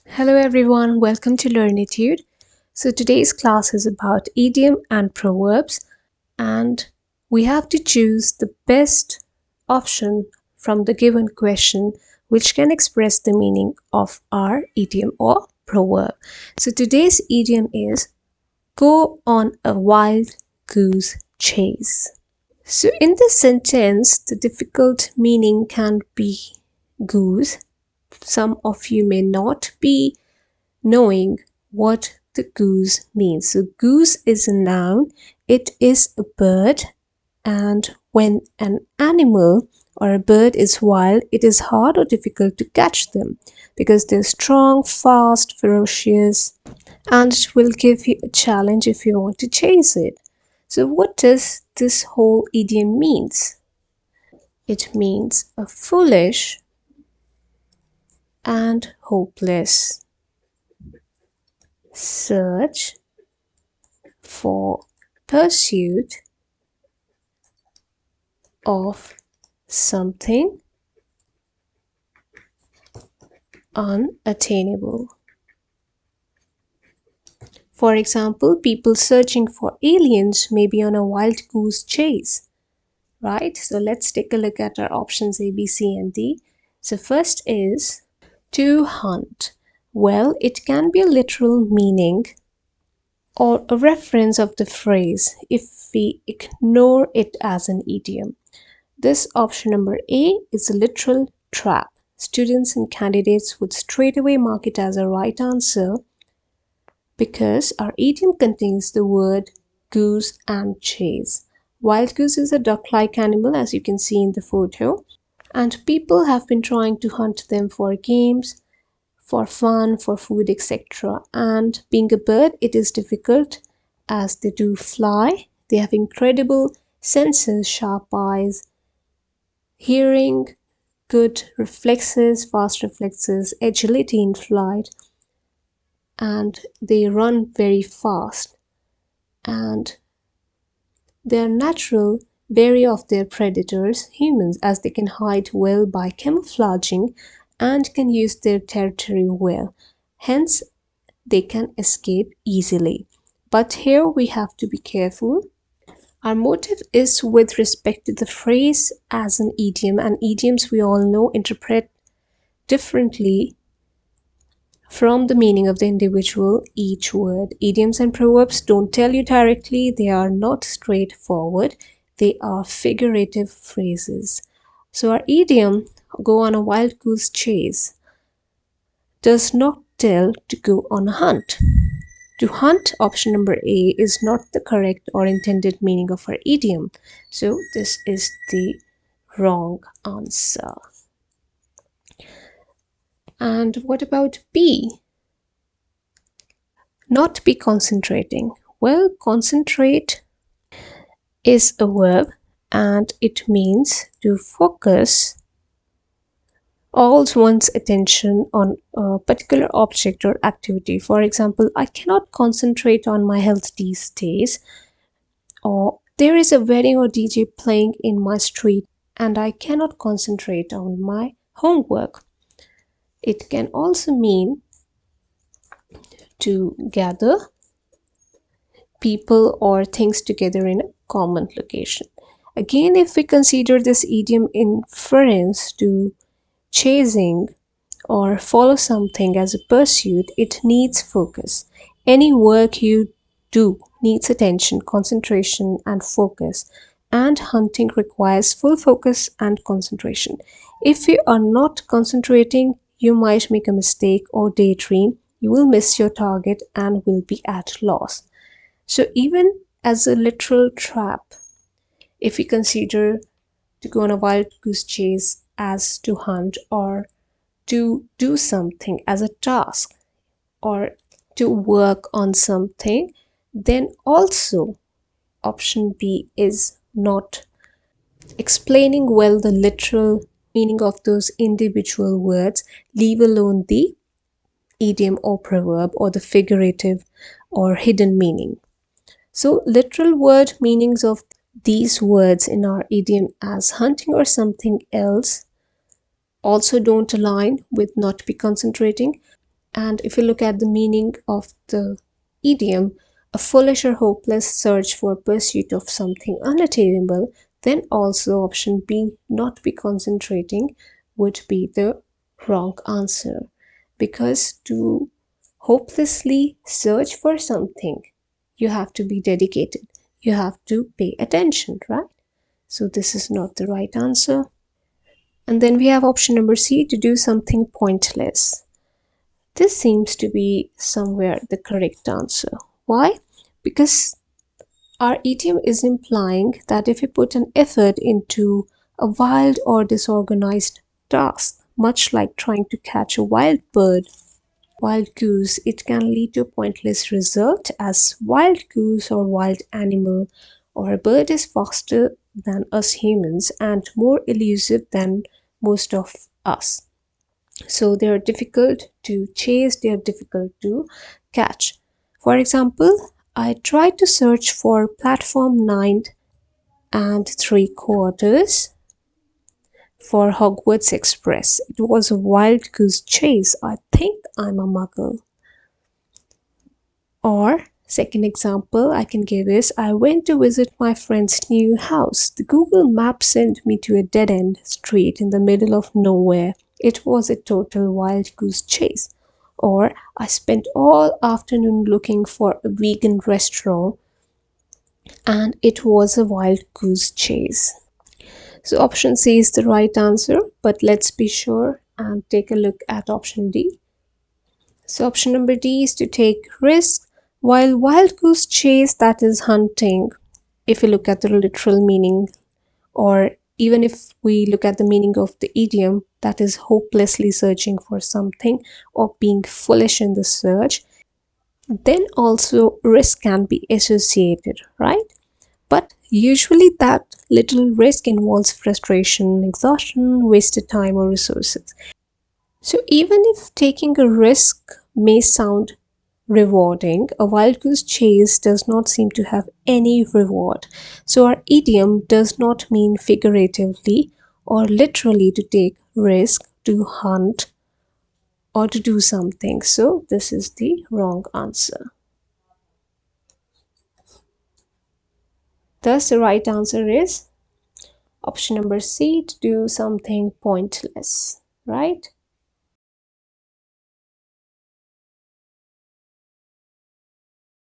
Hello everyone, welcome to Learnetude. So today's class is about idiom and proverbs, and we have to choose the best option from the given question which can express the meaning of our idiom or proverb. So today's idiom is go on a wild goose chase. So in this sentence, the difficult meaning can be goose. Some of you may not be knowing what the goose means. So goose is a noun, it is a bird, and when an animal or a bird is wild, it is hard or difficult to catch them because they're strong, fast, ferocious, and it will give you a challenge if you want to chase it. So what does this whole idiom means? It means a foolish and hopeless search for pursuit of something unattainable. For example, people searching for aliens may be on a wild goose chase, right? So let's take a look at our options A, B, C, and D. So first is to hunt. Well, it can be a literal meaning or a reference of the phrase if we ignore it as an idiom. This option number A is a literal trap. Students and candidates would straightaway mark it as a right answer because our idiom contains the word goose and chase. Wild goose is a duck-like animal, as you can see in the photo, and people have been trying to hunt them for games, for fun, for food, etc. And being a bird, it is difficult as they do fly. They have incredible senses, sharp eyes, hearing, good reflexes, fast reflexes, agility in flight, and they run very fast. And they are natural wary of their predators, humans, as they can hide well by camouflaging and can use their territory well. Hence, they can escape easily. But here we have to be careful. Our motive is with respect to the phrase as an idiom, and idioms we all know interpret differently from the meaning of the individual each word. Idioms and proverbs don't tell you directly, they are not straightforward, they are figurative phrases. So our idiom, go on a wild goose chase, does not tell to go on a hunt. To hunt, option number A, is not the correct or intended meaning of our idiom. So this is the wrong answer. And what about B? Not be concentrating. Well, concentrate is a verb and it means to focus all one's attention on a particular object or activity. For example, I cannot concentrate on my health these days, or there is a wedding or DJ playing in my street and I cannot concentrate on my homework. It can also mean to gather people or things together in a common location. Again, if we consider this idiom in reference to chasing or follow something as a pursuit, it needs focus. Any work you do needs attention, concentration, and focus, and hunting requires full focus and concentration. If you are not concentrating, you might make a mistake or daydream, you will miss your target and will be at loss. So even as a literal trap, if we consider to go on a wild goose chase as to hunt, or to do something as a task, or to work on something, then also option B is not explaining well the literal meaning of those individual words, leave alone the idiom or proverb or the figurative or hidden meaning. So literal word meanings of these words in our idiom as hunting or something else also don't align with not be concentrating. And if you look at the meaning of the idiom, a foolish or hopeless search for pursuit of something unattainable, then also option B, not be concentrating, would be the wrong answer. Because to hopelessly search for something, you have to be dedicated. You have to pay attention, right? So this is not the right answer. And then we have option number C, to do something pointless. This seems to be somewhere the correct answer. Why? Because our idiom is implying that if you put an effort into a wild or disorganized task, much like trying to catch a wild bird, wild goose, it can lead to a pointless result, as wild goose or wild animal or a bird is faster than us humans and more elusive than most of us. So they are difficult to chase, they are difficult to catch. For example, I tried to search for platform 9 and 3/4 for Hogwarts Express. It was a wild goose chase. I think I'm a muggle. Or second example I can give is, I went to visit my friend's new house. The Google map sent me to a dead-end street in the middle of nowhere. It was a total wild goose chase. Or I spent all afternoon looking for a vegan restaurant and it was a wild goose chase. So option C is the right answer, but let's be sure and take a look at option D. So option number D is to take risks. While wild goose chase, that is hunting, if you look at the literal meaning, or even if we look at the meaning of the idiom, that is hopelessly searching for something or being foolish in the search, then also risk can be associated, right? But usually that little risk involves frustration, exhaustion, wasted time or resources. So even if taking a risk may sound rewarding, a wild goose chase does not seem to have any reward. So our idiom does not mean figuratively or literally to take risk, to hunt, or to do something. So this is the wrong answer. Thus the right answer is option number C, to do something pointless, right?